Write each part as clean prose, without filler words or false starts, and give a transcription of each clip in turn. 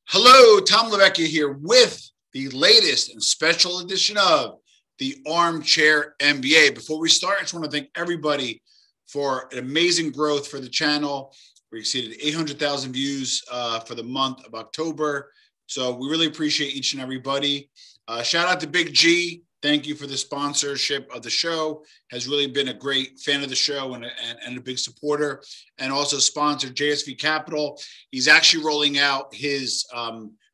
Hello, Tom Lavecchia here with the latest and special edition of the Armchair MBA. Before we start, I just want to thank everybody for an amazing growth for the channel. We exceeded 800,000 views for the month of October. So we really appreciate each and everybody. Shout out to Big G. Thank you for the sponsorship of the show. Has really been a great fan of the show and a big supporter, and also sponsored JSV Capital. He's actually rolling out his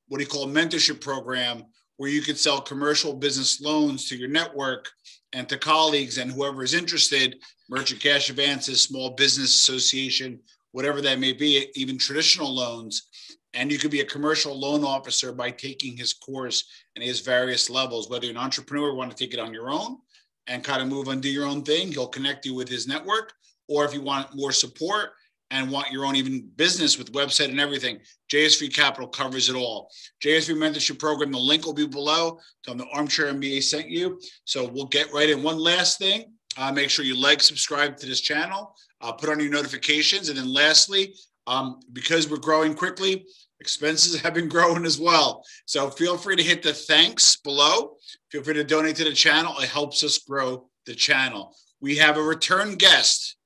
what he call mentorship program, where you could sell commercial business loans to your network and to colleagues and whoever is interested, merchant cash advances, small business association, whatever that may be, even traditional loans. And you could be a commercial loan officer by taking his course, and he has various levels. Whether you're an entrepreneur, want to take it on your own and kind of move and do your own thing, he'll connect you with his network. Or if you want more support and want your own even business with website and everything, JSV Capital covers it all. JSV Mentorship Program, the link will be below. Tell them the Armchair MBA sent you. So we'll get right in. One last thing, make sure you like, subscribe to this channel, put on your notifications. And then lastly, because we're growing quickly, expenses have been growing as well. So feel free to hit the thanks below. Feel free to donate to the channel. It helps us grow the channel. We have a return guest,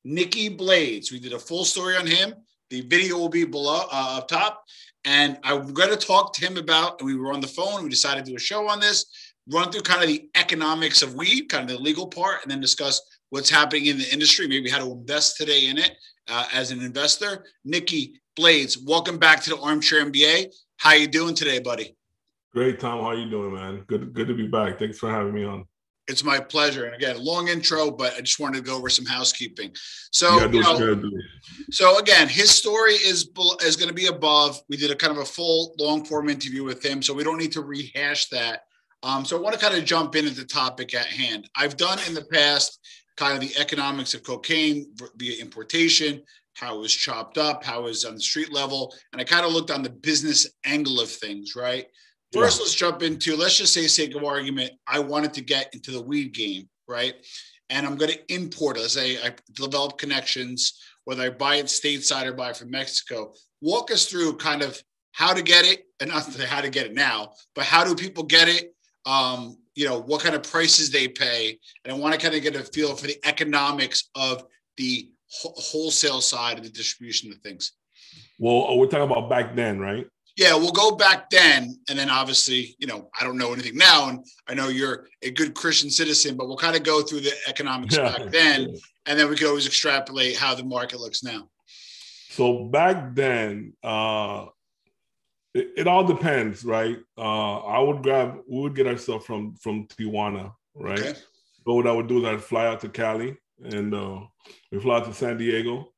Nikki Blade. We did a full story on him. The video will be below up top. And I'm going to talk to him about, and we were on the phone, we decided to do a show on this, run through kind of the economics of weed, kind of the legal part, and then discuss what's happening in the industry, maybe how to invest today in it as an investor. Nikki Blades, welcome back to the Armchair MBA. How you doing today, buddy? Great, Tom. How you doing, man? Good to be back. Thanks for having me on. It's my pleasure. And again, long intro, but I just wanted to go over some housekeeping. So, so again, his story is going to be above. We did a kind of a full long form interview with him, so we don't need to rehash that. So I want to kind of jump into the topic at hand. I've done in the past kind of the economics of cocaine via importation, how it was chopped up, how it was on the street level. And I kind of looked on the business angle of things, right? First, let's jump into, let's just say, sake of argument, I wanted to get into the weed game, right? And I'm going to import it. Let's say I develop connections, whether I buy it stateside or buy it from Mexico. Walk us through kind of how to get it, and not how to get it now, but how do people get it? What kind of prices they pay. And I want to kind of get a feel for the economics of the wholesale side of the distribution of things. Well, we're talking about back then, right? Yeah, we'll go back then. And then obviously, I don't know anything now. And I know you're a good Christian citizen, but we'll kind of go through the economics back then. And then we can always extrapolate how the market looks now. So back then, it all depends, right? We would get our stuff from Tijuana, right? Okay. So what I would do is I'd fly out to Cali, and we fly out to San Diego,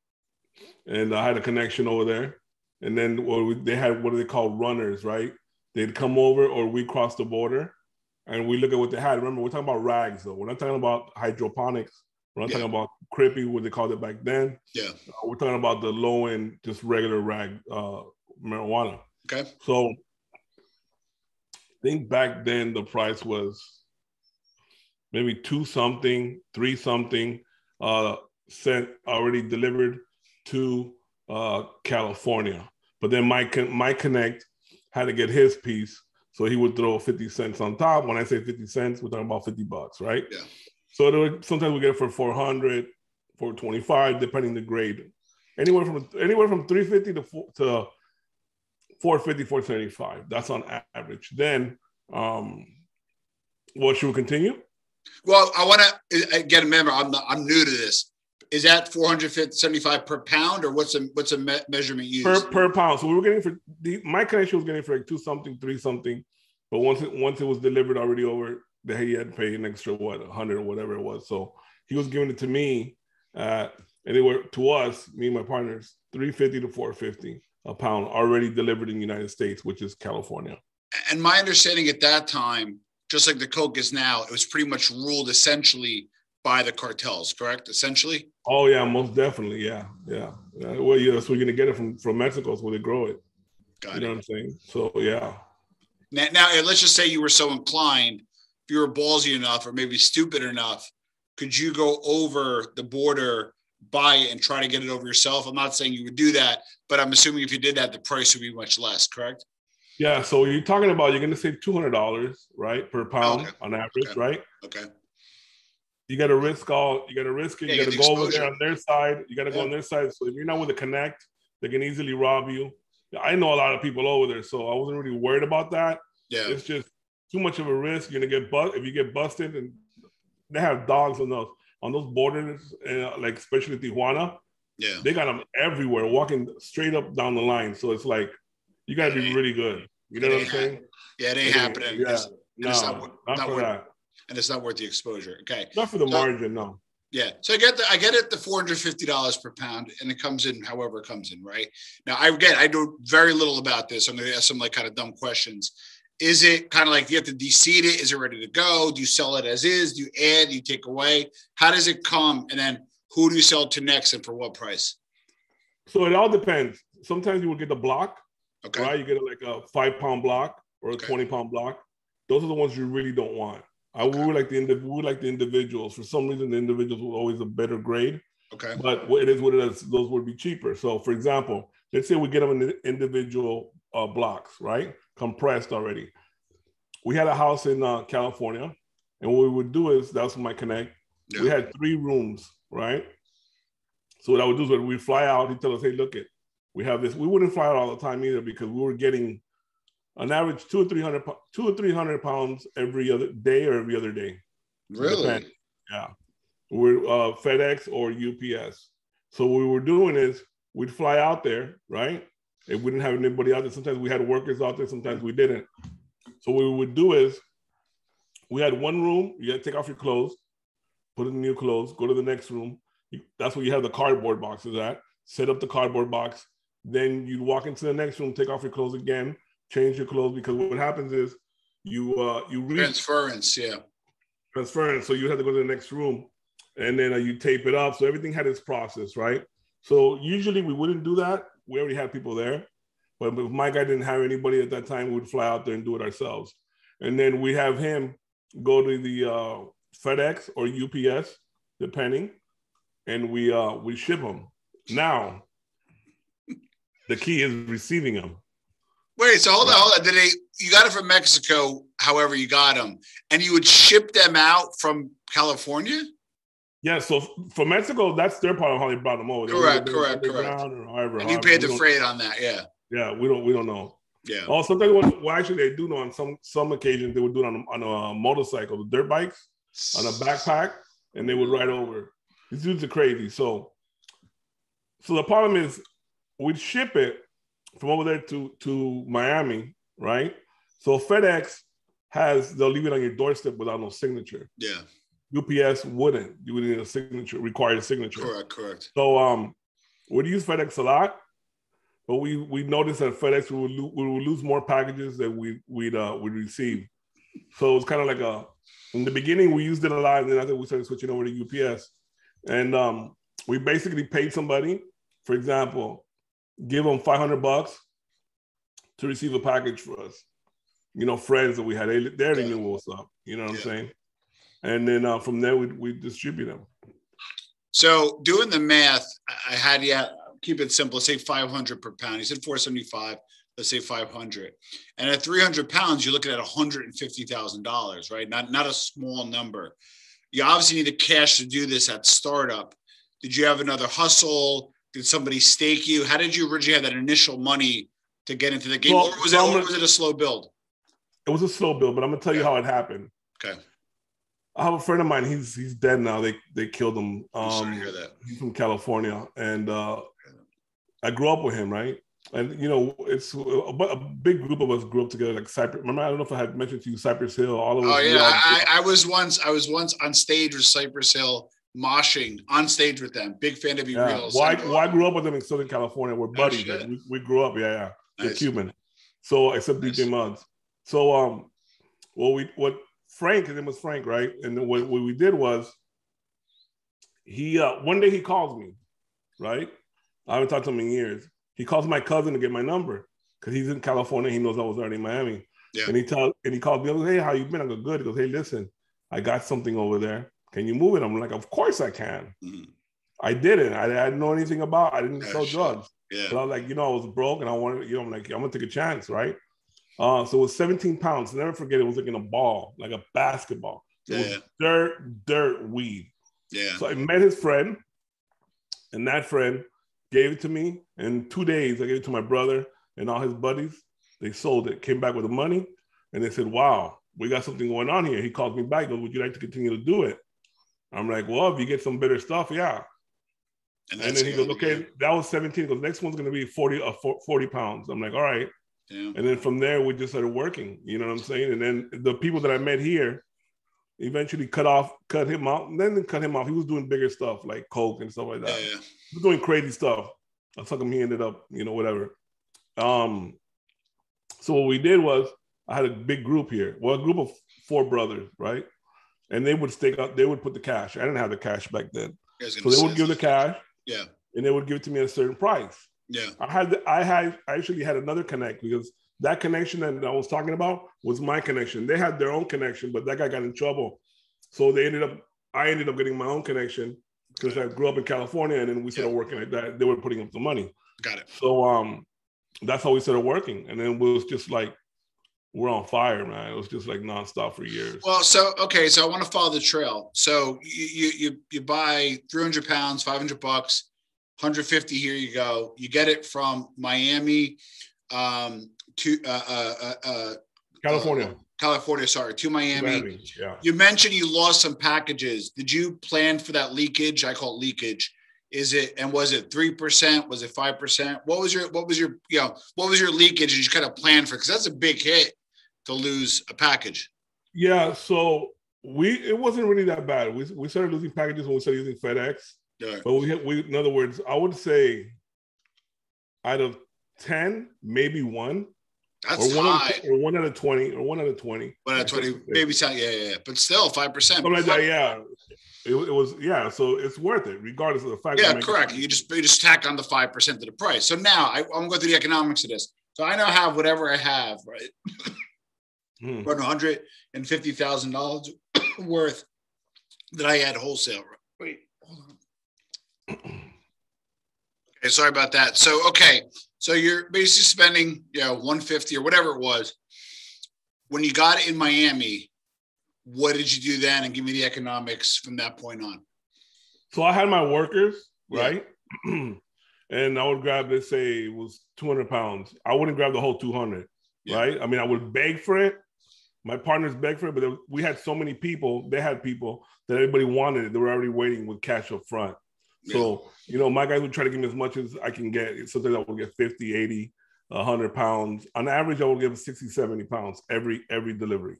and I had a connection over there. And then they had what they call runners, right? They'd come over, or we cross the border, and we look at what they had. Remember, we're talking about rags, though. We're not talking about hydroponics. We're not talking about crippy, what they called it back then. Yeah. We're talking about the low-end, just regular rag marijuana. Okay. So I think back then the price was maybe 2 something, 3 something, sent already delivered to California. But then my connect had to get his piece, so he would throw 50 cents on top. When I say 50 cents, we're talking about $50, right? Yeah. So sometimes we get it for 400, 425, depending the grade. Anywhere from 350 to 450, 475. That's on average. Then, should we continue? Well, I want to again remember I'm new to this. Is that 475 per pound, or what's a measurement used? Per pound. So we were getting my connection was getting for like 2 something, 3 something, but once it was delivered already over, he had to pay an extra 100 or whatever it was. So he was giving it to me, and they were to us, me and my partners, 350 to 450 a pound already delivered in the United States, which is California. And my understanding at that time, just like the Coke is now, it was pretty much ruled essentially by the cartels, correct? Essentially? Oh, yeah, most definitely. Yeah. Well, yeah, so you're going to get it from Mexico, is where they grow it. Got you know what I'm saying? So, yeah. Now, let's just say you were so inclined, if you were ballsy enough or maybe stupid enough, could you go over the border, buy it, and try to get it over yourself? I'm not saying you would do that, but I'm assuming if you did that, the price would be much less, correct? Yeah, so you're talking about you're going to save $200, right, per Oh, pound okay. on average, Okay. right? Okay. You got to risk all. You got to risk it. Yeah, You you got get to the go over there exposure. on their side. You got to go on their side. So if you're not with the connect, they can easily rob you. I know a lot of people over there, so I wasn't really worried about that. Yeah. It's just too much of a risk. You're gonna get if you get busted, and they have dogs on those borders, like especially Tijuana. Yeah. They got them everywhere, walking straight up down the line. So it's like you got to be really good. You know what I'm saying? Yeah, it ain't happening. Yeah, It's not for worth, that. and it's not worth the exposure. Okay. Not for the margin, no. Yeah. So I get it the $450 per pound, and it comes in however it comes in, right? Now I know very little about this. I'm gonna ask some like kind of dumb questions. Is it kind of like you have to de-seed it? Is it ready to go? Do you sell it as is? Do you add? Do you take away? How does it come? And then who do you sell to next and for what price? So it all depends. Sometimes you will get the block, okay. Right? You get like a 5-pound block or a 20-pound block. Those are the ones you really don't want. We would like the individuals. For some reason, the individuals were always a better grade. Okay. But what it is. Those would be cheaper. So, for example, let's say we get them in the individual blocks, right? Compressed already. We had a house in California, and what we would do is that's my connect. Yeah. We had 3 rooms, right? So what I would do is when we fly out, he'd tell us, "Hey, look it, we have this." We wouldn't fly out all the time either because we were getting an average 200 or 300 pounds every other day or every other day. Really? Depends. Yeah. We're FedEx or UPS. So what we were doing is we'd fly out there, right? And we didn't have anybody out there. Sometimes we had workers out there, sometimes we didn't. So what we would do is we had one room, you had to take off your clothes, put in new clothes, go to the next room. That's where you have the cardboard boxes at. Set up the cardboard box. Then you'd walk into the next room, take off your clothes again, change your clothes, because what happens is you transference, yeah. Transference. So you have to go to the next room, and then you tape it up. So everything had its process, right? So usually we wouldn't do that. We already had people there. But if my guy didn't have anybody at that time, we would fly out there and do it ourselves. And then we have him go to the FedEx or UPS, depending, and we ship them. Now, the key is receiving them. Wait, so hold on. You got it from Mexico, however you got them, and you would ship them out from California? Yeah, so from Mexico, that's their part of how they brought them over. Correct. And you paid the freight on that, yeah. Yeah, we don't know. Yeah. Oh, sometimes actually they do know on some occasions they would do it on a motorcycle, the dirt bikes, on a backpack, and they would ride over. These dudes are crazy. So the problem is we'd ship it from over there to Miami, right? So FedEx they'll leave it on your doorstep without no signature. Yeah. UPS wouldn't. You would need a signature, required a signature. Correct. So we'd use FedEx a lot, but we noticed that FedEx we would lose more packages than we'd receive. So it was kind of like in the beginning we used it a lot, and then I think we started switching over to UPS. And we basically paid somebody, for example, give them $500 to receive a package for us. You know, friends that we had, they already knew what's up. You know what I'm saying? And then from there, we distribute them. So doing the math, I had keep it simple. Let's say 500 per pound. You said 475. Let's say 500. And at 300 pounds, you're looking at $150,000, right? Not a small number. You obviously need the cash to do this at startup. Did you have another hustle? Did somebody stake you? How did you originally have that initial money to get into the game? Or was it a slow build? It was a slow build, but I'm going to tell you how it happened. Okay. I have a friend of mine. He's dead now. They killed him. I'm sorry to hear that. He's from California, and I grew up with him, right? And you know, it's a big group of us grew up together, like Cypress. Remember, I don't know if I had mentioned to you Cypress Hill. All of us. Oh yeah, I was once on stage with Cypress Hill, moshing on stage with them. Big fan of you. Well, I grew up with them in Southern California. We're buddies. Like, we grew up. Yeah. They're Cuban. So except DJ Muggs. So what Frank, his name was Frank, right? And what we did was he one day he calls me, right? I haven't talked to him in years. He calls my cousin to get my number because he's in California. He knows I was already in Miami. Yeah. And he called me. I was, "Hey, how you been?" I go, "Good." He goes, "Hey, listen, I got something over there. Can you move it?" I'm like, "Of course I can." Mm-hmm. I didn't. I didn't know anything about. I didn't sell drugs. Yeah. But I was like, I was broke, and I wanted, I'm like, I'm gonna take a chance, right? So it was 17 pounds. I'll never forget. It was like in a ball, like a basketball. It was dirt weed. Yeah. So I met his friend, and that friend gave it to me. In 2 days, I gave it to my brother and all his buddies. They sold it, came back with the money, and they said, wow, we got something going on here. He called me back, goes, would you like to continue to do it? I'm like, well, if you get some better stuff, yeah. And then he goes, okay, that was 17. He goes, next one's going to be 40 pounds. I'm like, all right. Yeah. And then from there, we just started working. You know what I'm saying? And then the people that I met here eventually cut him out. And then they cut him off. He was doing bigger stuff like coke and stuff like that. Yeah. He was doing crazy stuff. That's how come he ended up, whatever. So what we did was I had a big group here. Well, a group of 4 brothers, right? And they would stake out. They would put the cash. I didn't have the cash back then. So they would give the cash. Yeah. And they would give it to me at a certain price. Yeah. I actually had another connect because that connection that I was talking about was my connection. They had their own connection, but that guy got in trouble. So I ended up getting my own connection because I grew up in California, and then we started working like that. They were putting up the money. Got it. So that's how we started working. And then it was just like, we're on fire, man. It was just like nonstop for years. Well, so I want to follow the trail. So you buy 300 pounds, $500, 150. Here you go. You get it from Miami to California. Sorry, to Miami. Yeah. You mentioned you lost some packages. Did you plan for that leakage? I call it leakage. Was it 3%? Was it 5%? What was your leakage? Did you kind of plan for? Because that's a big hit to lose a package. Yeah, so it wasn't really that bad. We started losing packages when we started using FedEx. Yeah. But in other words, I would say out of 10, maybe 1. That's high. Or 1 out of 20, or 1 out of 20. 1 out of 20, maybe. Yeah. But still 5%. Something like that, yeah. It was, yeah. So it's worth it, regardless of the fact. Yeah, correct. You just tack on the 5% of the price. So now I'm going to go through the economics of this. So I now have whatever I have, right? Run $150,000 worth that I had wholesale. Wait, hold on. Okay, sorry about that. So you're basically spending, $150 or whatever it was. When you got it in Miami, what did you do then? And give me the economics from that point on. So I had my workers, right? Yeah. And I would grab, let's say it was 200 pounds. I wouldn't grab the whole 200, right? I mean, I would beg for it. My partners begged for it, but we had so many people. They had people that everybody wanted it. They were already waiting with cash up front. So, my guys would try to give me as much as I can get. Sometimes I would get 50, 80, 100 pounds. On average, I would give 60, 70 pounds every delivery.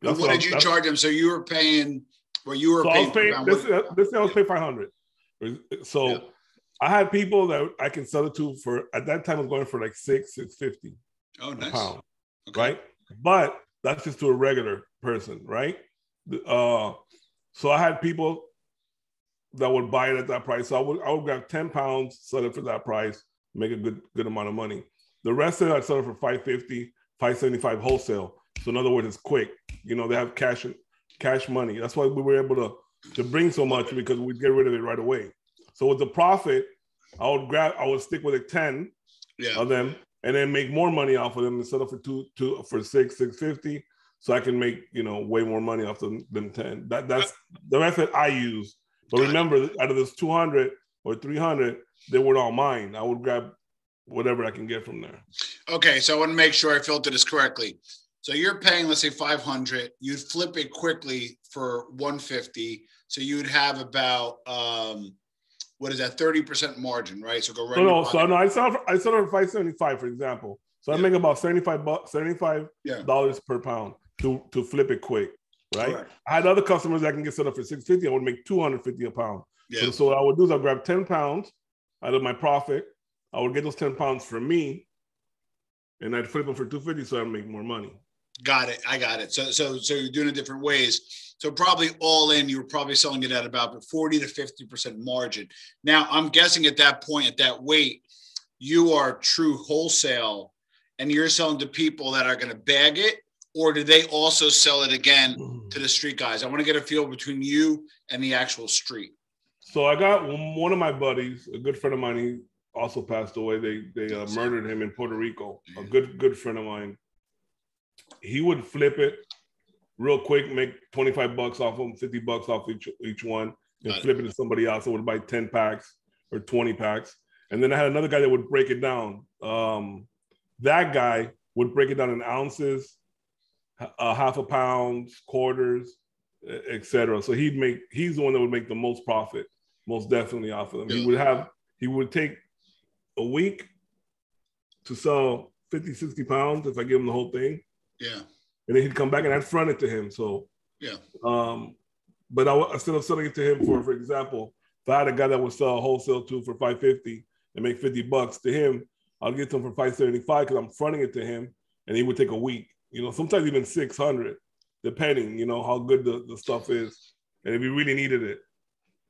What did you charge them? So you were paying, I was paying 500. So I had people that I can sell it to for, at that time, I was going for like $650. Oh, nice. A pound, right? But that's just to a regular person, right? So I had people that would buy it at that price. So I would grab 10 pounds, sell it for that price, make a good amount of money. The rest of it, I'd sell it for $550, $575 wholesale. So in other words, it's quick. They have cash money. That's why we were able to bring so much, because we'd get rid of it right away. So with the profit, I would stick with it 10 of them, and then make more money off of them instead of for $650. So I can make, way more money off them than 10. That's the method I use. But remember, out of this 200 or 300, they weren't all mine. I would grab whatever I can get from there. Okay, so I want to make sure I filtered this correctly. So you're paying, let's say, 500. You'd flip it quickly for 150. So you'd have about 30% margin, right? So go right. I sell it for $575, for example. So I make about $75 per pound to flip it quick, right? Correct. I had other customers that can get set up for $650. I would make $250 a pound. Yeah. So what I would do is I'd grab 10 pounds out of my profit. I would get those 10 pounds for me, and I'd flip them for $250, so I'd make more money. Got it. I got it. So you're doing it different ways. So probably all in, you were probably selling it at about 40 to 50% margin. Now, I'm guessing at that point, at that weight, you are true wholesale, and you're selling to people that are going to bag it, or do they also sell it again to the street guys? I want to get a feel between you and the actual street. So I got one of my buddies, a good friend of mine. He also passed away. They murdered him in Puerto Rico. A good friend of mine. he would flip it real quick, make 25 bucks off them, 50 bucks off each one, and flip it to somebody else that would buy 10 packs or 20 packs. And then I had another guy that would break it down. That guy would break it down in ounces, half a pound, quarters, etc. So he's the one that would make the most profit, most definitely off of them. Yeah. He would take a week to sell 50, 60 pounds if I give him the whole thing. Yeah. And then he'd come back and I'd front it to him. So yeah. But instead of selling it to him for example, if I had a guy that would sell wholesale to for $550 and make 50 bucks to him, I'll get to him for $575 because I'm fronting it to him, and he would take a week. Sometimes even 600, depending, how good the stuff is, and if he really needed it.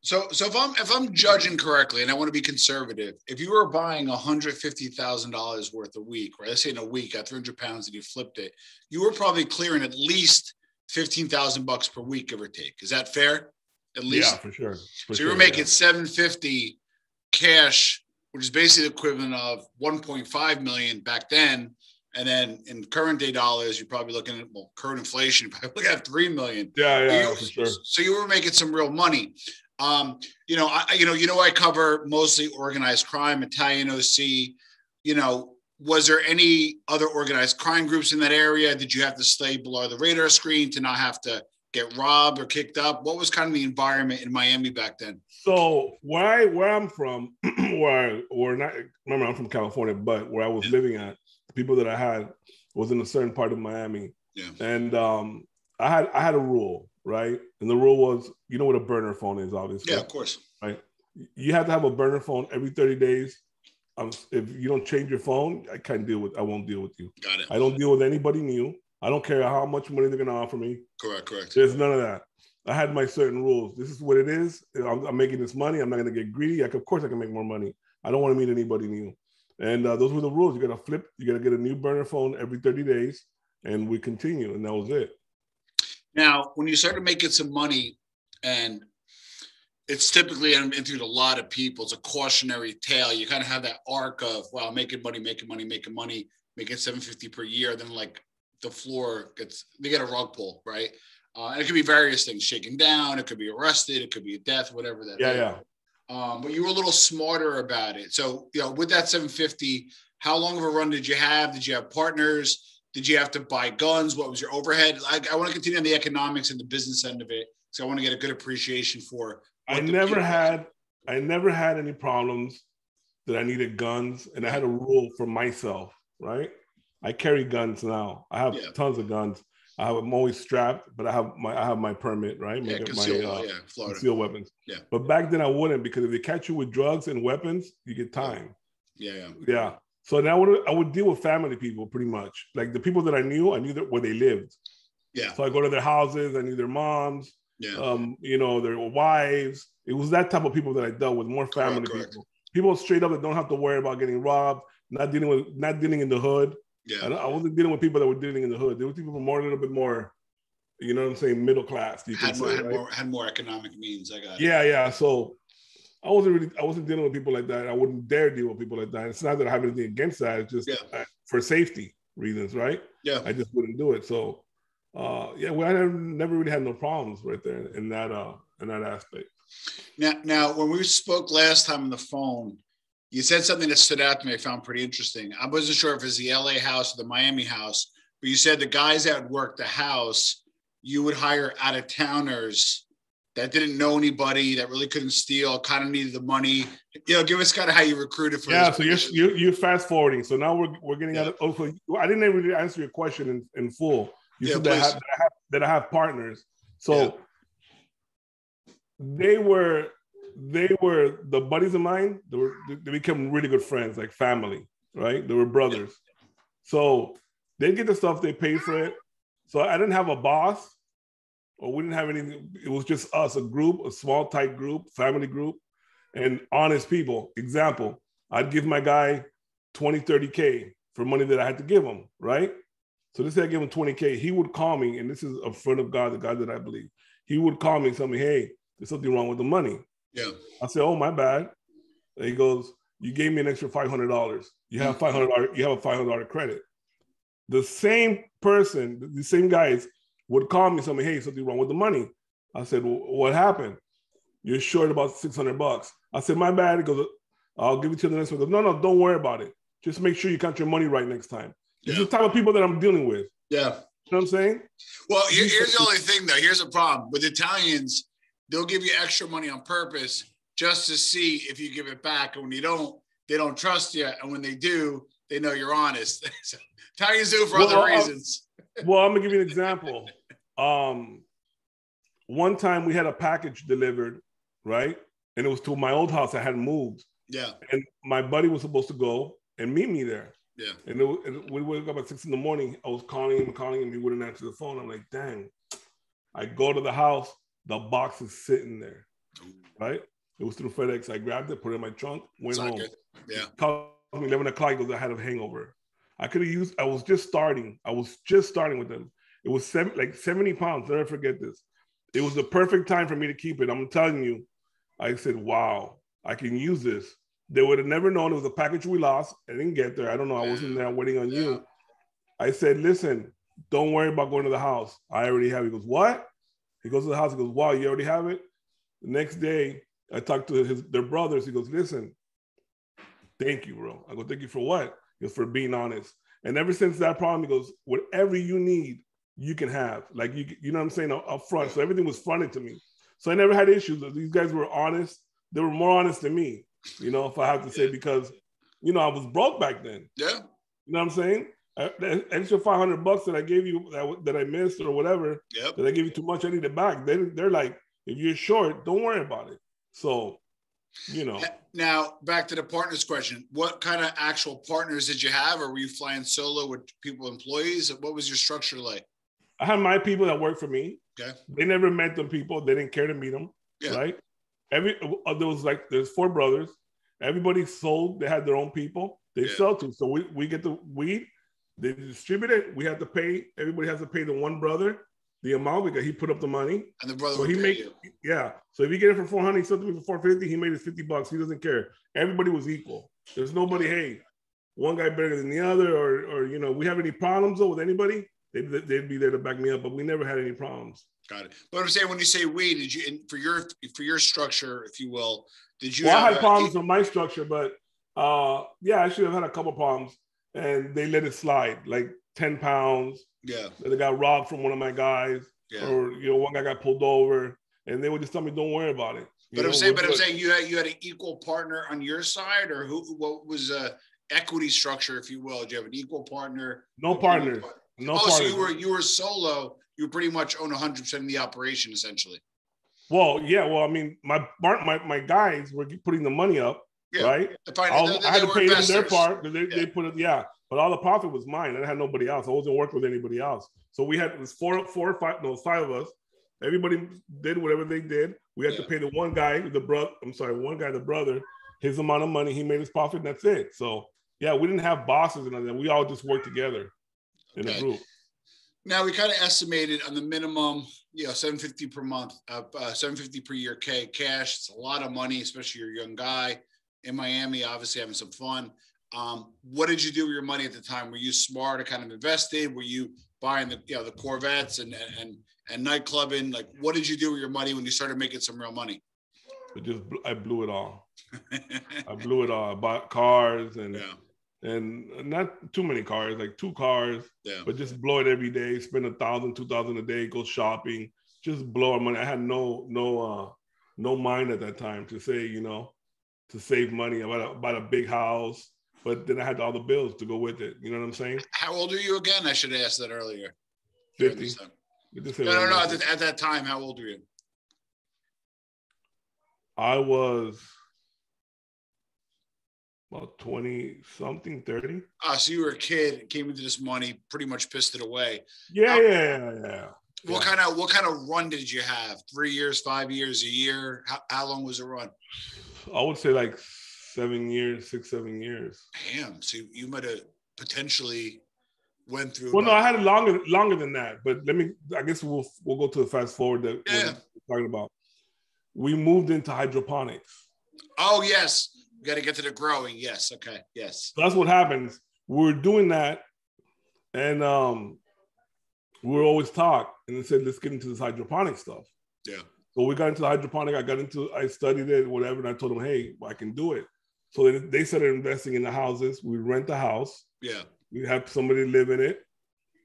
So if I'm judging correctly, and I want to be conservative, if you were buying $150,000 worth a week, right? Let's say in a week at 300 pounds and you flipped it, you were probably clearing at least $15,000 per week, give or take. Is that fair? At least, yeah, for sure. So you were making $750 cash, which is basically the equivalent of 1.5 million back then. And then in current day dollars, you're probably looking at, current inflation, you're probably looking at 3 million. Yeah, for sure. So you were making some real money. I cover mostly organized crime, Italian OC. Was there any other organized crime groups in that area? Did you have to stay below the radar screen to not have to get robbed or kicked up? What was kind of the environment in Miami back then? So where I'm from, remember I'm from California, but where I was living at, the people that I had was in a certain part of Miami. Yeah. And I had a rule, right? And the rule was, you know what a burner phone is, obviously. Yeah, of course. Right. You have to have a burner phone every 30 days. If you don't change your phone, I won't deal with you. Got it. I don't deal with anybody new. I don't care how much money they're going to offer me. Correct. There's none of that. I had my certain rules. This is what it is. I'm making this money. I'm not going to get greedy. Of course I can make more money. I don't want to meet anybody new. And those were the rules. You got to flip. You got to get a new burner phone every 30 days. And we continue. And that was it. Now, when you started making some money, and it's typically, and through a lot of people, it's a cautionary tale. You kind of have that arc of, wow, making money, making $750 per year. Then like the floor they get a rug pull, right? And it could be various things, shaken down. It could be arrested. It could be a death, whatever that is. Yeah. But you were a little smarter about it. So, with that 750, how long of a run did you have? Did you have partners? Did you have to buy guns? What was your overhead? I want to continue on the economics and the business end of it. So I want to get a good appreciation for. I never had any problems that I needed guns, and I had a rule for myself, right? I carry guns now. I have tons of guns. I'm always strapped, but I have my permit, right? Concealed weapons. Yeah. But back then I wouldn't, because if they catch you with drugs and weapons, you get time. Yeah. So now I would deal with family people pretty much. Like the people that I knew where they lived. Yeah. So I go to their houses. I knew their moms. Yeah. Their wives. It was that type of people that I dealt with, more family people. People straight up that don't have to worry about getting robbed, not dealing in the hood. Yeah. I wasn't dealing with people that were dealing in the hood. There were people a little bit more, you know what I'm saying, middle class. Had more economic means. I got it. Yeah. So I wasn't dealing with people like that. I wouldn't dare deal with people like that. It's not that I have anything against that. It's just for safety reasons, right? Yeah. I just wouldn't do it. So, I never really had no problems right there in that aspect. Now, when we spoke last time on the phone, you said something that stood out to me. I found pretty interesting. I wasn't sure if it was the LA house or the Miami house, but you said the guys that would work the house, you would hire out-of-towners that didn't know anybody, that really couldn't steal, kind of needed the money. Give us kind of how you recruited for this. So you're fast forwarding. So now we're getting out of. Okay, I didn't really answer your question in full. You said that I have partners. So they were the buddies of mine. They became really good friends, like family, right? They were brothers. So they get the stuff, they paid for it. So I didn't have a boss, or we didn't have anything. It was just us, a small, tight group, family group, and honest people. Example, I'd give my guy 20, 30K for money that I had to give him, right? So this I give him 20K. He would call me, and this is a friend of God, the God that I believe. He would call me and tell me, hey, there's something wrong with the money. Yeah. I said, oh, my bad. And he goes, you gave me an extra $500. You have $500. You have a $500 credit. The same person, the same guys would call me and tell me, hey, something wrong with the money. I said, well, what happened? You're short about $600. I said, my bad. He goes, I'll give it to you the next one. He goes, no, don't worry about it. Just make sure you count your money right next time. This is the type of people that I'm dealing with. Yeah. You know what I'm saying? Well, here's the only thing, though. Here's a problem. With Italians, they'll give you extra money on purpose just to see if you give it back. And when you don't, they don't trust you. And when they do, they know you're honest. So, Italians do for other reasons. Well, I'm going to give you an example. One time we had a package delivered, right? And it was to my old house. I hadn't moved. Yeah. And my buddy was supposed to go and meet me there. Yeah. And we woke up at 6 a.m. I was calling him. He wouldn't answer the phone. I'm like, dang. I go to the house. The box is sitting there, right? It was through FedEx. I grabbed it, put it in my trunk, went home. Good. Yeah. Called me 11 o'clock. He goes, I had a hangover. I was just starting with them. It was 70 pounds. Never forget this. It was the perfect time for me to keep it. I'm telling you. I said, wow, I can use this. They would have never known it was a package we lost. I didn't get there. I don't know. I wasn't there waiting on you. I said, listen, don't worry about going to the house. I already have it. He goes, what? He goes to the house. He goes, wow, you already have it? The next day, I talked to their brothers. He goes, listen, thank you, bro. I go, thank you for what? He goes, for being honest. And ever since that problem, he goes, whatever you need, you can have. Like, you know what I'm saying, up front. So everything was fronted to me. So I never had issues. These guys were honest. They were more honest than me, you know, if I have to say, because, you know, I was broke back then. Yeah. You know what I'm saying? That extra $500 that I gave you that I missed or whatever, that I gave you too much, I need it back. They're like, if you're short, don't worry about it. So, you know. Now, back to the partners question. What kind of actual partners did you have? Or were you flying solo with employees? What was your structure like? I had my people that worked for me. Okay. They never met them people. They didn't care to meet them, right? There's 4 brothers. Everybody sold. They had their own people. They sell to. So we get the weed. They distribute it. We have to pay. Everybody has to pay the one brother the amount because he put up the money. And the brother would pay you. Yeah. So if you get it for 400, he sold to me for 450. He made his $50. He doesn't care. Everybody was equal. There's nobody, hey, one guy better than the other, or you know, we have any problems though with anybody? They'd be there to back me up, but we never had any problems. Got it. But I'm saying, when you say we, did you, for your structure, if you will, did you? Well, I had problems with my structure, but yeah, I should have had a couple problems, and they let it slide, like 10 pounds. Yeah. They got robbed from one of my guys, or you know, one guy got pulled over, and they would just tell me, "Don't worry about it." I'm saying, you had an equal partner on your side, or what was equity structure, if you will? Did you have an equal partner? No partners. No partners. So you were solo. You pretty much own 100% of the operation, essentially. Well, yeah. Well, I mean, my guys were putting the money up, right? I had to pay them their part because they put it, but all the profit was mine. I had nobody else. I wasn't working with anybody else. So it was 5 of us. Everybody did whatever they did. We had to pay the one guy, the brother, his amount of money. He made his profit, and that's it. So yeah, we didn't have bosses and anything. We all just worked together in a group. Now, we kind of estimated on the minimum, $750 per month, $750 per year cash. It's a lot of money, especially you're a young guy in Miami, obviously having some fun. What did you do with your money at the time? Were you smart or kind of invested? Were you buying the Corvettes and nightclubbing? Like, what did you do with your money when you started making some real money? I blew it all. I blew it all. I bought cars and not too many cars, like 2 cars, but just blow it every day, spend $1,000, $2,000 a day, go shopping, just blow our money. I had no mind at that time to say, to save money. I bought a big house, but then I had all the bills to go with it. You know what I'm saying? How old are you again? I should have asked that earlier. 50. No. At that time, how old were you? I was about 20 something, 30. So you were a kid, came into this money, pretty much pissed it away. Yeah. What kind of run did you have? 3 years, 5 years, a year? How long was the run? I would say like 7 years, 6, 7 years. Damn. So you might have potentially went through. Well, no, I had it longer than that. But I guess we'll go to the fast forward that we're talking about. We moved into hydroponics. Oh, yes. We got to get to the growing. Yes. Okay. Yes. So that's what happens. We were doing that. And we were always talk, and they said, let's get into this hydroponic stuff. Yeah. So we got into hydroponic. I studied it, whatever, and I told them, hey, I can do it. So they started investing in the houses. We rent the house. Yeah. We have somebody live in it,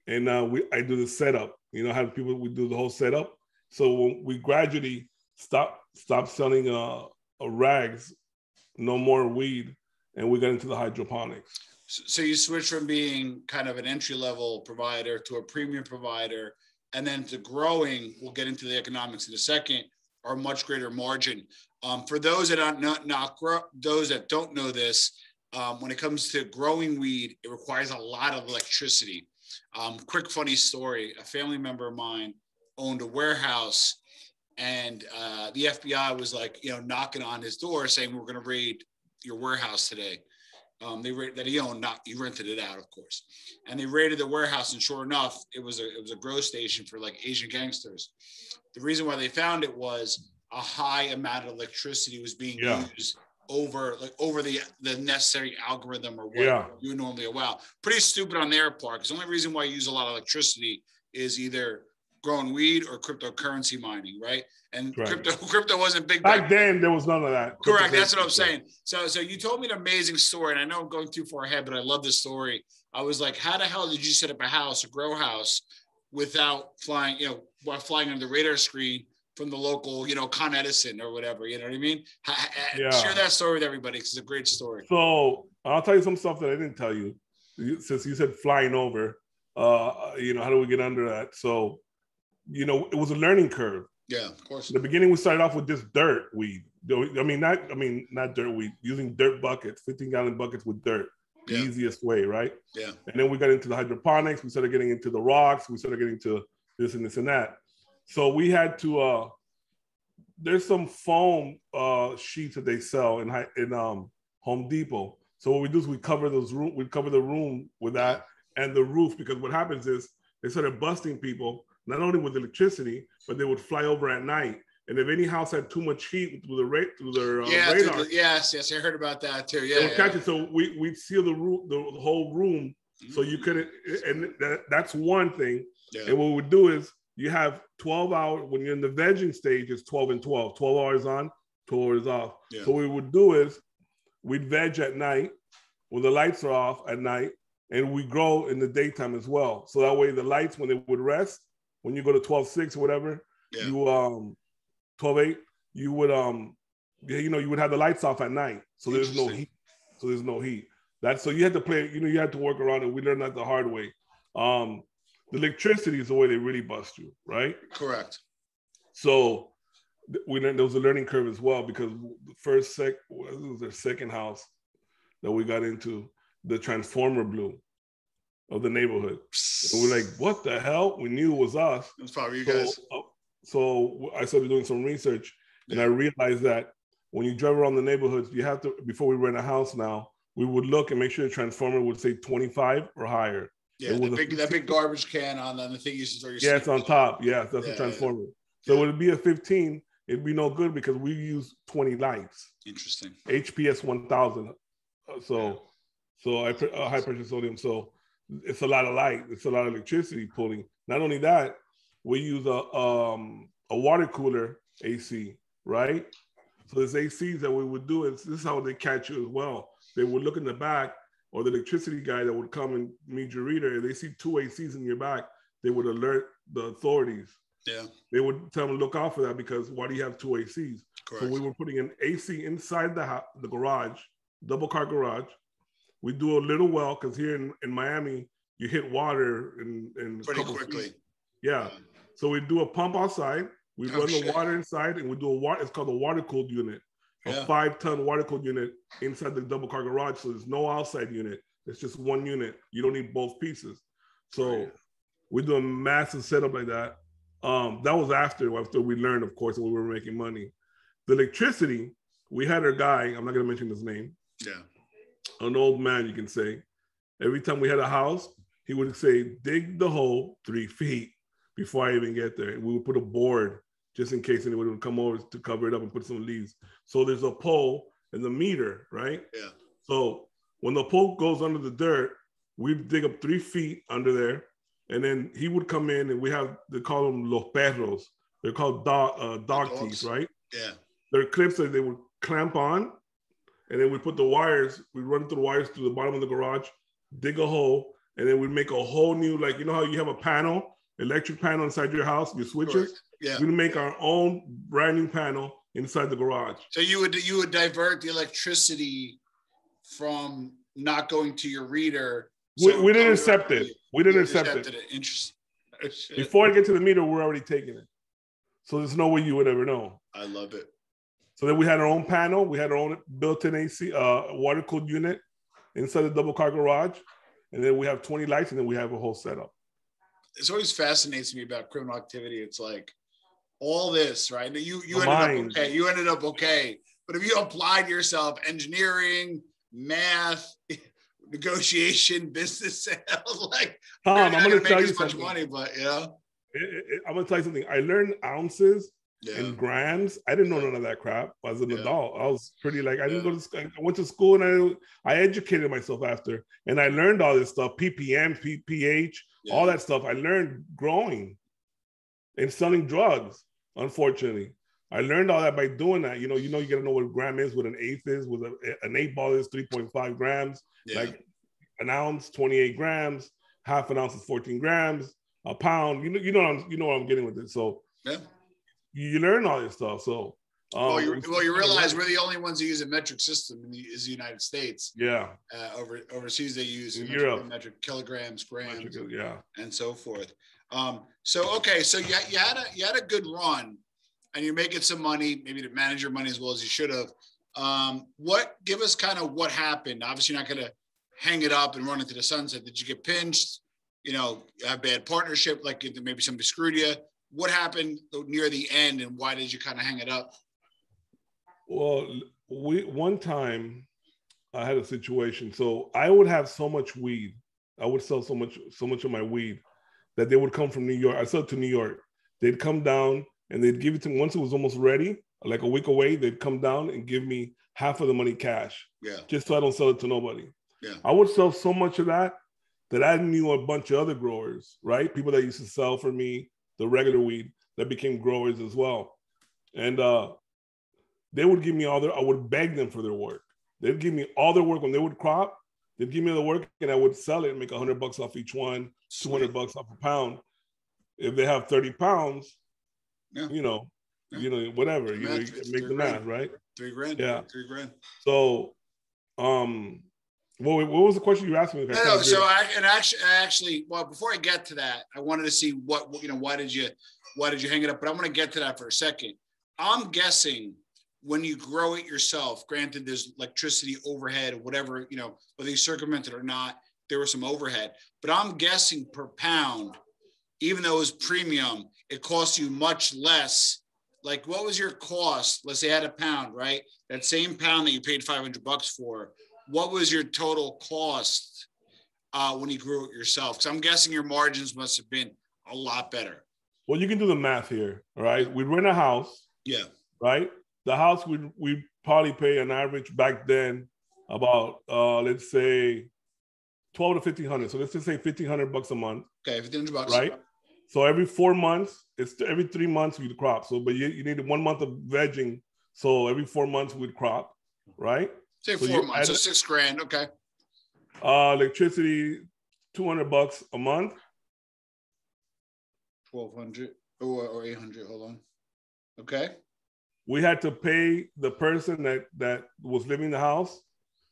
and I do the setup. Have people, we do the whole setup. So when we gradually stop selling rags, no more weed, and we got into the hydroponics. So you switch from being kind of an entry-level provider to a premium provider, and then to growing, we'll get into the economics in a second, are much greater margin. For those that those that don't know this, when it comes to growing weed, it requires a lot of electricity. Quick funny story: a family member of mine owned a warehouse, and the FBI was like, knocking on his door saying, "We're going to raid your warehouse today." They raided that he owned, he rented it out, of course, and they raided the warehouse. And sure enough, it was a grow station for like Asian gangsters. The reason why they found it was a high amount of electricity was being used over the necessary algorithm or what you normally allow. Pretty stupid on their part, because the only reason why you use a lot of electricity is either growing weed or cryptocurrency mining, right? And crypto wasn't big back then. There was none of that. Correct. That's what I'm saying. So you told me an amazing story, and I know I'm going too far ahead, but I love this story. I was like, how the hell did you set up a grow house, without flying, while flying under the radar screen from the local, Con Edison or whatever? You know what I mean? Share that story with everybody, because it's a great story. So I'll tell you some stuff that I didn't tell you, since you said flying over. How do we get under that? So, it was a learning curve. Yeah, of course. In the beginning, we started off with just dirt weed. Not dirt weed, using dirt buckets, 15-gallon buckets with dirt, the easiest way, right? Yeah. And then we got into the hydroponics. We started getting into the rocks. We started getting to this and this and that. So we had to. There's some foam sheets that they sell in Home Depot. So what we do is we cover the room with that and the roof, because what happens is they started busting people, not only with electricity, but they would fly over at night. And if any house had too much heat through their radar, yes, I heard about that too. Yeah, they would catch it. So we'd seal the roof, the whole room, so you couldn't. And that's one thing. Yeah. And what we would do is you have 12 hours when you're in the vegging stage. It's 12 and 12. 12 hours on, 12 hours off. Yeah. So what we would do is we'd veg at night when the lights are off at night, and we grow in the daytime as well. So that way the lights, when they would rest, when you go to 12/6 or whatever, you 12/8, you would you would have the lights off at night. So there's no heat. So you had to play, you had to work around it. We learned that the hard way. The electricity is the way they really bust you, right? Correct. So we learned there was a learning curve as well, because the was their second house that we got into, the transformer blew of the neighborhood. And we're like, what the hell? We knew it was us. It was probably you guys. So I started doing some research, and I realized that when you drive around the neighborhoods, you have to, before we rent a house now, we would look and make sure the transformer would say 25 or higher. Yeah, that big garbage can on the thing you throw your. Yeah, it's on top. Yeah, that's a transformer. So it would be a 15. It'd be no good because we use 20 lights. Interesting. HPS 1000. So high pressure sodium. So it's a lot of light. It's a lot of electricity pulling. Not only that, we use a water cooler AC, right? So there's ACs that we would do, and this is how they catch you as well. They would look in the back, or the electricity guy that would come and meet your reader, and they see 2 ACs in your back, they would alert the authorities. Yeah. They would tell them to look out for that, because why do you have 2 ACs? Correct. So we were putting an AC inside the garage, double car garage. We do a little well, because here in Miami, you hit water in pretty quickly. Feet. Yeah. So we do a pump outside. We run the water inside, and we do it's called a water cooled unit, a 5-ton water cooled unit inside the double car garage. So there's no outside unit. It's just one unit. You don't need both pieces. So we do a massive setup like that. That was after we learned, of course, that we were making money. The electricity, we had our guy, I'm not going to mention his name. Yeah. An old man, you can say. Every time we had a house, he would say, dig the hole 3 feet before I even get there. And we would put a board just in case anyone would come over to cover it up and put some leaves. So there's a pole and the meter, right? Yeah. So when the pole goes under the dirt, we'd dig up 3 feet under there, and then he would come in, and they call them los perros. They're called dog teeth, right? Yeah. They're clips that they would clamp on, and then we put the wires, we run through the wires through the bottom of the garage, dig a hole, and then we make a whole new, like, you know how you have a panel, electric panel inside your house, your switches? Yeah. We make our own brand new panel inside the garage. So you would divert the electricity from not going to your reader. So we didn't accept it. We didn't accept it. Interesting. Before I get to the meter, we're already taking it. So there's no way you would ever know. I love it. So then we had our own panel. We had our own built-in AC, water-cooled unit inside the double car garage. And then we have 20 lights, and then we have a whole setup. It always fascinates me about criminal activity. It's like all this, right? You ended up okay. But if you applied yourself, engineering, math, negotiation, business sales, like Tom, I'm going to tell you something. Money, but I'm going to tell you something. I learned ounces and grams. I didn't know none of that crap as an adult. I was pretty I didn't go to school. I went to school, and I educated myself after, and I learned all this stuff, ppm, pH, all that stuff. I learned growing and selling drugs. Unfortunately, I learned all that by doing that. You got to know what a gram is, what an eighth is, what an 8 ball is 3.5 grams, like an ounce, 28 grams, half an ounce is 14 grams, a pound. You know what I'm getting with it. So you learn all this stuff. So you realize we're the only ones who use a metric system is the United States. Yeah. Overseas they use metric kilograms, grams, and so forth. So you had a good run, and you're making some money, maybe to manage your money as well as you should have. Give us kind of what happened. Obviously, you're not going to hang it up and run into the sunset. Did you get pinched? Have bad partnership, like maybe somebody screwed you? What happened near the end, and why did you kind of hang it up? Well, one time I had a situation. So I would have so much weed. I would sell so much of my weed that they would come from New York. I sold to New York. They'd come down and they'd give it to me once it was almost ready, like a week away. They'd come down and give me half of the money cash. Yeah. Just so I don't sell it to nobody. Yeah. I would sell so much of that I knew a bunch of other growers, right? People that used to sell for me the regular weed that became growers as well. And they would give me I would beg them for their work. They'd give me all their work when they would crop. They'd give me the work, and I would sell it and make $100 off each one, $200 off a pound. If they have 30 pounds, whatever, make the math, right? $3,000. Yeah. $3,000. So, what was the question you asked me? No. So actually, before I get to that, I wanted to see why did you hang it up? But I want to get to that for a second. I'm guessing when you grow it yourself, granted there's electricity overhead, whatever, whether you circumvent it or not, there was some overhead. But I'm guessing per pound, even though it was premium, it costs you much less. Like, what was your cost? Let's say I had a pound, right? That same pound that you paid $500 for. What was your total cost when you grew it yourself? Because I'm guessing your margins must have been a lot better. Well, you can do the math here, all right? We'd rent a house. Yeah. Right? The house we'd probably pay an average back then about, let's say, $1,200 to $1,500. So let's just say $1,500 a month. Okay, $1,500. Right? So every 4 months, every 3 months we'd crop. So, but you needed 1 month of vegging. So every 4 months we'd crop, right? Say 4 months, so $6,000. Okay. Electricity, $200 a month. 1,200 or 800. Hold on. Okay. We had to pay the person that was living in the house.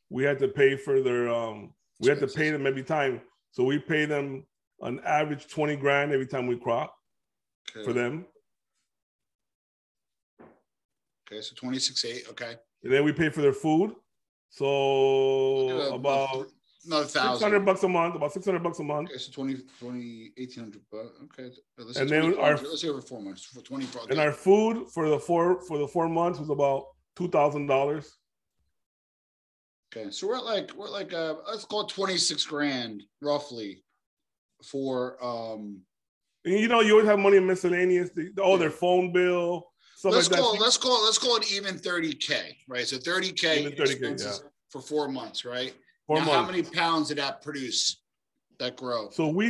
We had to pay for their. We had to pay them every time. So we pay them an average $20,000 every time we crop for them. Okay, so 26.8. Okay. And then we pay for their food. So about another $600 a month. About $600 a month. Okay, so 1,800 bucks. Okay, and then let's say over 4 months for 20. Okay. And our food for the 4 months was about $2,000. Okay, so we're like let's call it $26,000 roughly for you always have money in miscellaneous. Their phone bill. Let's call it even $30,000, right? So $30,000 expenses for 4 months, right? 4 months. How many pounds did that produce that grow. So we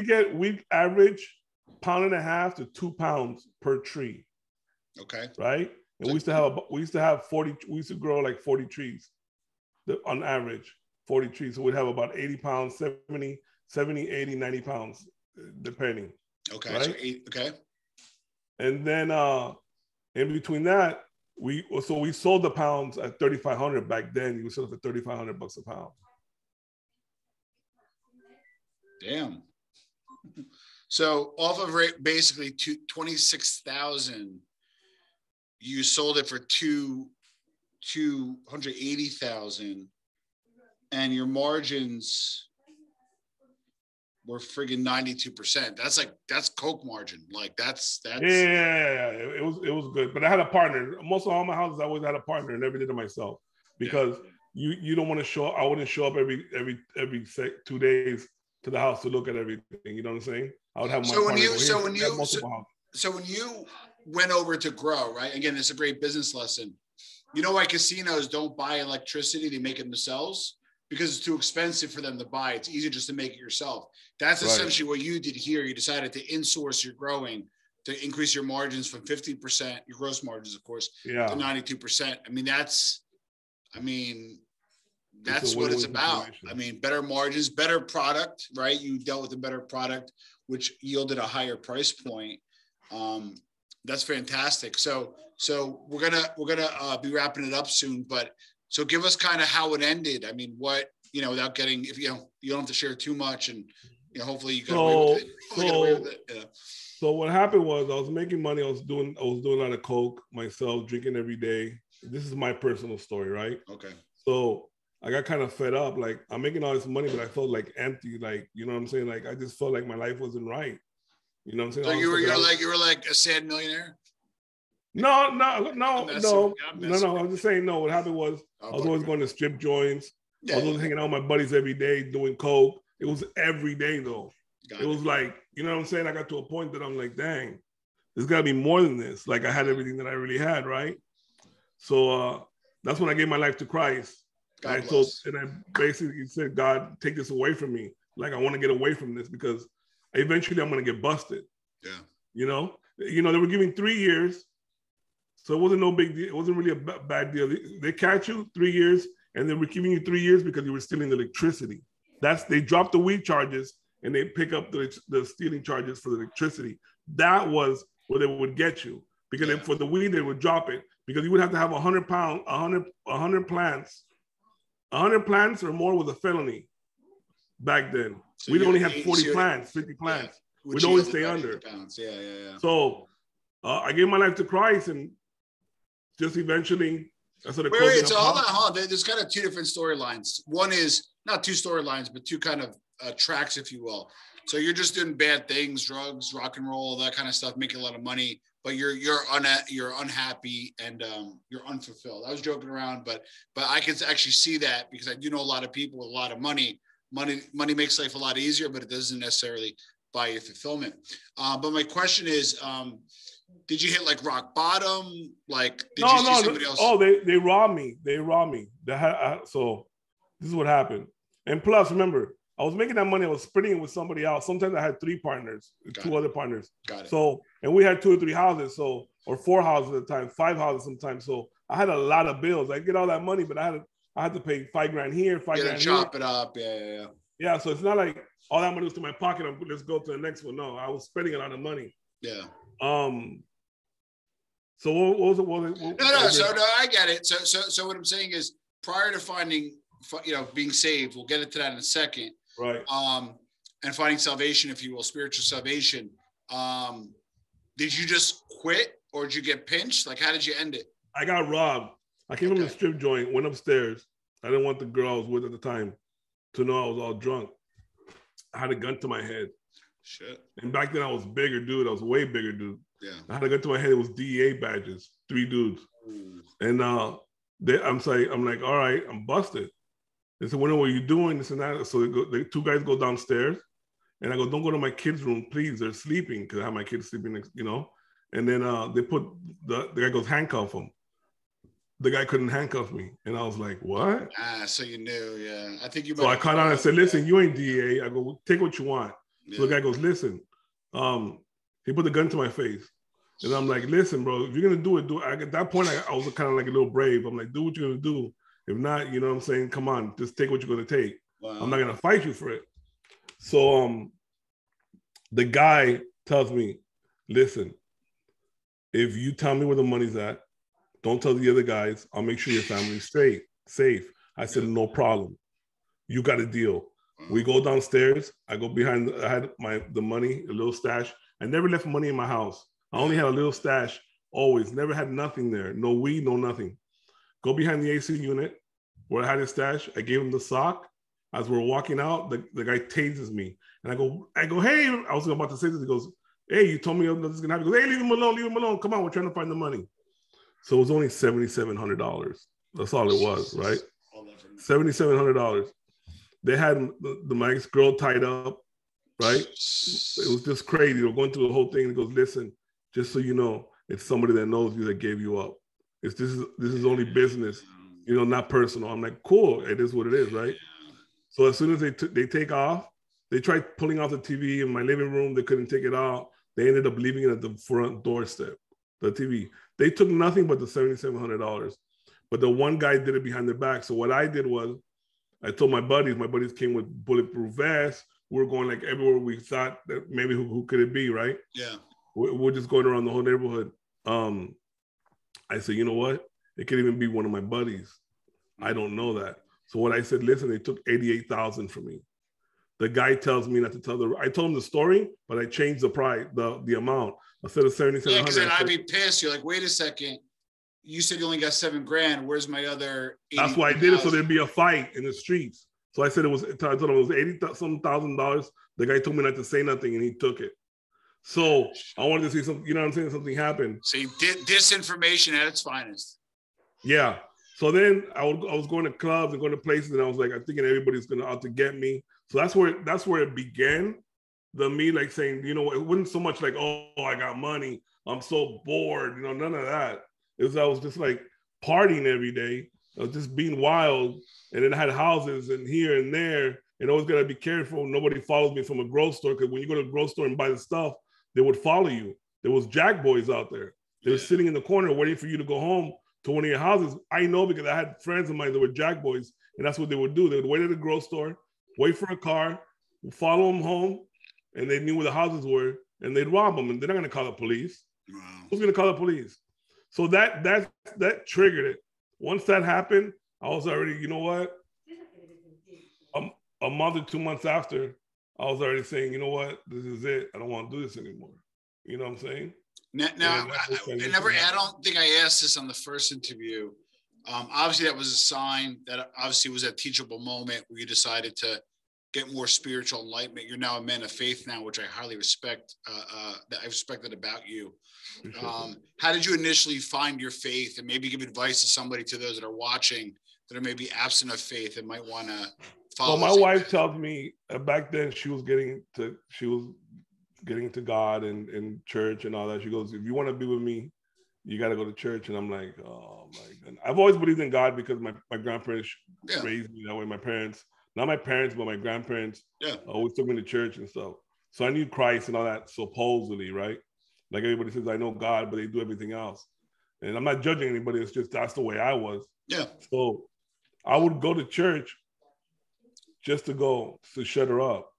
average 1.5 to 2 pounds per tree. Okay. Right. And we used to have 40. We used to grow like 40 trees, on average, 40 trees. So we'd have about 80 pounds, 70, 80, 90 pounds, depending. Okay. Right? So 8. Okay. And then in between that, we sold the pounds at 3,500 back then. You sold it for $3,500 a pound. Damn. So off of basically 26,000, you sold it for 280,000, and your margins were friggin' 92%. That's Coke margin. Like that's yeah. It was good. But I had a partner. Most of all my houses, I always had a partner and never did it myself, because you don't want to show. I wouldn't show up every 2 days to the house to look at everything. You know what I'm saying? I would have my partner. So when you went over to grow, right? Again, it's a great business lesson. You know why casinos don't buy electricity? They make it themselves because it's too expensive for them to buy. It's easier just to make it yourself. That's essentially what you did here. You decided to insource your growing to increase your margins from 50%, your gross margins, of course, to 92%. That's what it's about. Situation. I mean, better margins, better product, right? You dealt with a better product, which yielded a higher price point. That's fantastic. So we're gonna be wrapping it up soon, but so give us kind of how it ended. I mean, what, without getting, if you don't have to share too much, and hopefully you got away with it. Yeah. So what happened was I was making money. I was doing a lot of Coke myself, drinking every day. This is my personal story, right? Okay. So I got kind of fed up. Like, I'm making all this money, but I felt like empty. Like, you know what I'm saying? Like, I just felt like my life wasn't right. You know what I'm saying? So you were like a sad millionaire? No. I was just saying, no. What happened was I was always going to strip joints. I was always hanging out with my buddies every day, doing Coke. It was every day though. It was like, you know what I'm saying? I got to a point that I'm like, dang, there's got to be more than this. Like, I had everything that I really had, right? So that's when I gave my life to Christ. And I basically said, God, take this away from me. Like, I want to get away from this because eventually I'm going to get busted. Yeah. They were giving 3 years. So it wasn't no big deal. It wasn't really a bad deal. They catch you 3 years, and they were giving you 3 years because you were stealing the electricity. They dropped the weed charges and they pick up the stealing charges for the electricity. That was where they would get you, because for the weed they would drop it, because you would have to have 100 plants. 100 plants or more was a felony back then. So we'd only have 40 plants, 50 plants. Yeah, we'd always stay under. Yeah. So I gave my life to Christ, and just eventually I started. Wait, so hold on. There's kind of two different storylines. One is not two storylines, but two kind of tracks, if you will. So you're just doing bad things, drugs, rock and roll, that kind of stuff, making a lot of money, but you're unhappy and you're unfulfilled. I was joking around, but I can actually see that, because I do know a lot of people with a lot of money. Money makes life a lot easier, but it doesn't necessarily buy you fulfillment. But my question is, did you hit like rock bottom? Like, did you see somebody else? Oh, they robbed me. So this is what happened. And plus, remember, I was making that money. I was splitting it with somebody else. Sometimes I had 3 partners, two other partners. Got it. So, and we had 2 or 3 houses, or 4 houses at a time, 5 houses sometimes. So I had a lot of bills. I get all that money, but I had to pay $5,000 here, $5,000 here. Chop it up. Yeah. Yeah. So it's not like all that money was to my pocket. Let's go to the next one. No, I was spending a lot of money. Yeah. So what was it? No, I get it. So what I'm saying is, prior to finding, being saved, we'll get into that in a second. Right. And finding salvation, if you will, spiritual salvation. Did you just quit, or did you get pinched? Like, how did you end it? I got robbed. I came from the strip joint, went upstairs. I didn't want the girl I was with at the time to know I was all drunk. I had a gun to my head. Shit. And back then I was bigger, dude. I was way bigger, dude. Yeah. I had a gun to my head. It was DEA badges, 3 dudes. Ooh. And I'm like, all right, I'm busted. They said, what are you doing? This and that. So the 2 guys go downstairs, and I go, don't go to my kids' room, please. They're sleeping, because I have my kids sleeping, And then they put the guy goes, handcuff them. the guy couldn't handcuff me. And I was like, what? So you knew, yeah. I think you might. So I caught on and said, listen, you ain't DA. I go, take what you want. Yeah. So the guy goes, listen. He put the gun to my face. And I'm like, listen, bro, if you're going to do it, do it. At that point, I was kind of like a little brave. I'm like, do what you're going to do. If not, you know what I'm saying? Come on, just take what you're going to take. Wow. I'm not going to fight you for it. So the guy tells me, listen, if you tell me where the money's at, don't tell the other guys. I'll make sure your family's safe. I said, no problem. You got a deal. We go downstairs. I go behind. I had the money, a little stash. I never left money in my house. I only had a little stash always. Never had nothing there. No weed, no nothing. Go behind the AC unit where I had his stash. I gave him the sock. As we're walking out, the guy tases me. And I go, hey, I was about to say this. He goes, hey, you told me this is going to happen. He goes, hey, leave him alone. Come on, we're trying to find the money. So it was only $7,700. That's all it was, right? $7,700. They had my ex-girl tied up, right? It was just crazy. They were going through the whole thing. And he goes, listen, just so you know, it's somebody that knows you that gave you up. This is only business, not personal. I'm like, cool. It is what it is, right? So as soon as they take off, they tried pulling out the TV in my living room. They couldn't take it out. They ended up leaving it at the front doorstep, the TV. They took nothing but the $7,700. But the one guy did it behind their back. So what I did was I told my buddies came with bulletproof vests. We were going like everywhere we thought that maybe who could it be, right? Yeah. We're just going around the whole neighborhood. I said, you know what? It could even be one of my buddies. I don't know that. So what I said, listen, they took $88,000 from me. The guy tells me not to tell I told him the story, but I changed the price, the amount. Instead of $7,700. Yeah, because then I'd be pissed. You're like, wait a second. You said you only got $7,000. Where's my other? That's why I did it, so there'd be a fight in the streets. So I said I told him it was $80,000. The guy told me not to say nothing, and he took it. So I wanted to see something. You know what I'm saying? Something happened. So you did disinformation at its finest. Yeah. So then I was going to clubs and going to places, and I was like, I'm thinking everybody's gonna out to get me. So that's where it began. Me like saying, it wasn't so much like, oh, I got money. I'm so bored. None of that. I was just like partying every day. I was just being wild. And then I had houses and here and there. And always got to be careful. Nobody follows me from a grocery store, because when you go to a grocery store and buy the stuff, they would follow you. There was jack boys out there. They were sitting in the corner waiting for you to go home to one of your houses. I know because I had friends of mine that were jack boys, and that's what they would do. They would wait at the grocery store, wait for a car, follow them home, and they knew where the houses were, and they'd rob them. And they're not going to call the police. Wow. Who's going to call the police? So that triggered it. Once that happened, I was already, you know what? A month or 2 months after, I was already saying, you know what? This is it. I don't want to do this anymore. You know what I'm saying? Now, I don't think I asked this on the first interview. Obviously, that was a sign that obviously was a teachable moment where you decided to get more spiritual enlightenment. You're now a man of faith now, which I highly respect. That I respected about you. How did you initially find your faith, and maybe give advice to those that are watching that are maybe absent of faith and might want to follow? Well, my wife tells me back then she was getting to God and church and all that. She goes, if you want to be with me, you got to go to church. And I'm like, oh my God. I've always believed in God because my grandparents raised me that way. My parents, not my parents, but my grandparents always took me to church and stuff. So I knew Christ and all that, supposedly, right? Like everybody says, I know God, but they do everything else. And I'm not judging anybody. It's just that's the way I was. Yeah. So I would go to church just to shut her up.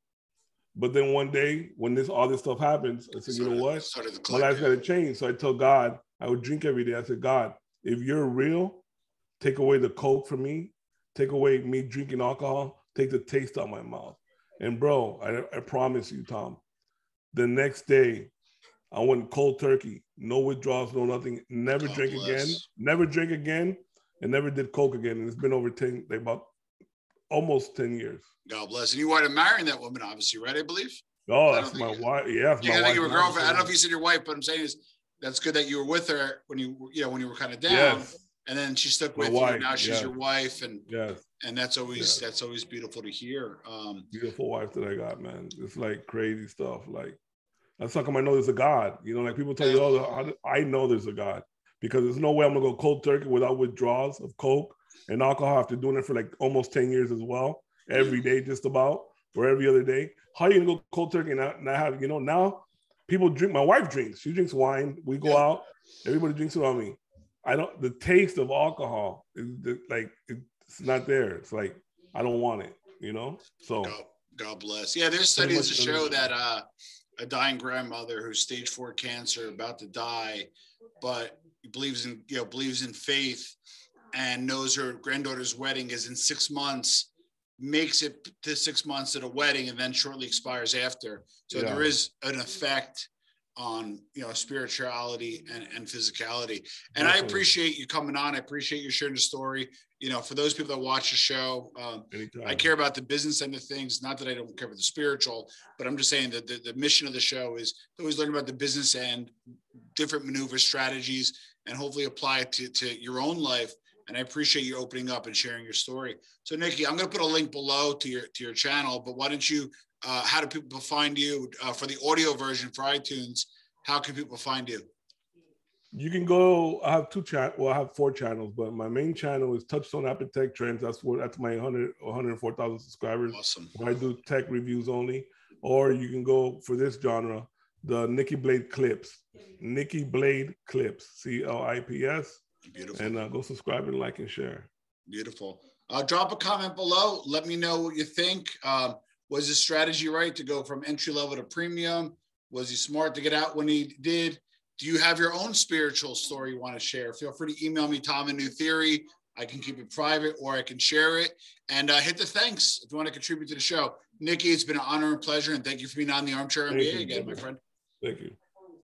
But then one day, when all this stuff happens, I said, you know what? My life's got to change. So I told God, I would drink every day. I said, God, if you're real, take away the Coke from me, take away me drinking alcohol, take the taste out of my mouth. And bro, I promise you, Tom, the next day, I went cold turkey, no withdrawals, no nothing, never drank again, and never did Coke again. And it's been over about almost 10 years. God bless. And you wanted to marry that woman, obviously, right? I believe. Oh, that's my wife. Yeah, that's my wife. You were girlfriend. I don't know if you said your wife, but I'm saying is that's good that you were with her when you were kind of down, yes. And then she stuck with you. Now she's your wife, and that's always beautiful to hear. Beautiful wife that I got, man. It's like crazy stuff. Like that's how come I know there's a God. Like people tell you, oh, I know there's a God because there's no way I'm gonna go cold turkey without withdrawals of coke and alcohol after doing it for like almost 10 years as well, every day just about, or every other day. How are you gonna go cold turkey and not have, now people drink, my wife drinks, she drinks wine, we go out, everybody drinks around me. The taste of alcohol is it's not there. It's like, I don't want it, so. God bless. Yeah, there's studies to show that a dying grandmother who's stage 4 cancer, about to die, but believes in faith and knows her granddaughter's wedding is in 6 months, makes it to 6 months at a wedding and then shortly expires after. So there is an effect on spirituality and physicality. And I appreciate you coming on. I appreciate you sharing the story. For those people that watch the show, I care about the business end of things. Not that I don't care about the spiritual, but I'm just saying that the mission of the show is to always learn about the business end, different maneuver strategies, and hopefully apply it to your own life. And I appreciate you opening up and sharing your story. So Nikki, I'm going to put a link below to your channel, but why don't you, how do people find you for the audio version for iTunes? How can people find you? You can go, I have 4 channels, but my main channel is Touchstone Apple Tech Trends. That's my 104,000 subscribers. Awesome. Where I do tech reviews only. Or you can go for this genre, the Nikki Blade Clips. Nikki Blade Clips, CLIPS. Beautiful. And go subscribe and like and share. Beautiful. Drop a comment below. Let me know what you think. Was his strategy right to go from entry level to premium? Was he smart to get out when he did? Do you have your own spiritual story you want to share? Feel free to email me, Tom, a New Theory. I can keep it private or I can share it. And hit the thanks if you want to contribute to the show. Nikki, it's been an honor and pleasure. And thank you for being on the Armchair MBA again, my friend. Thank you.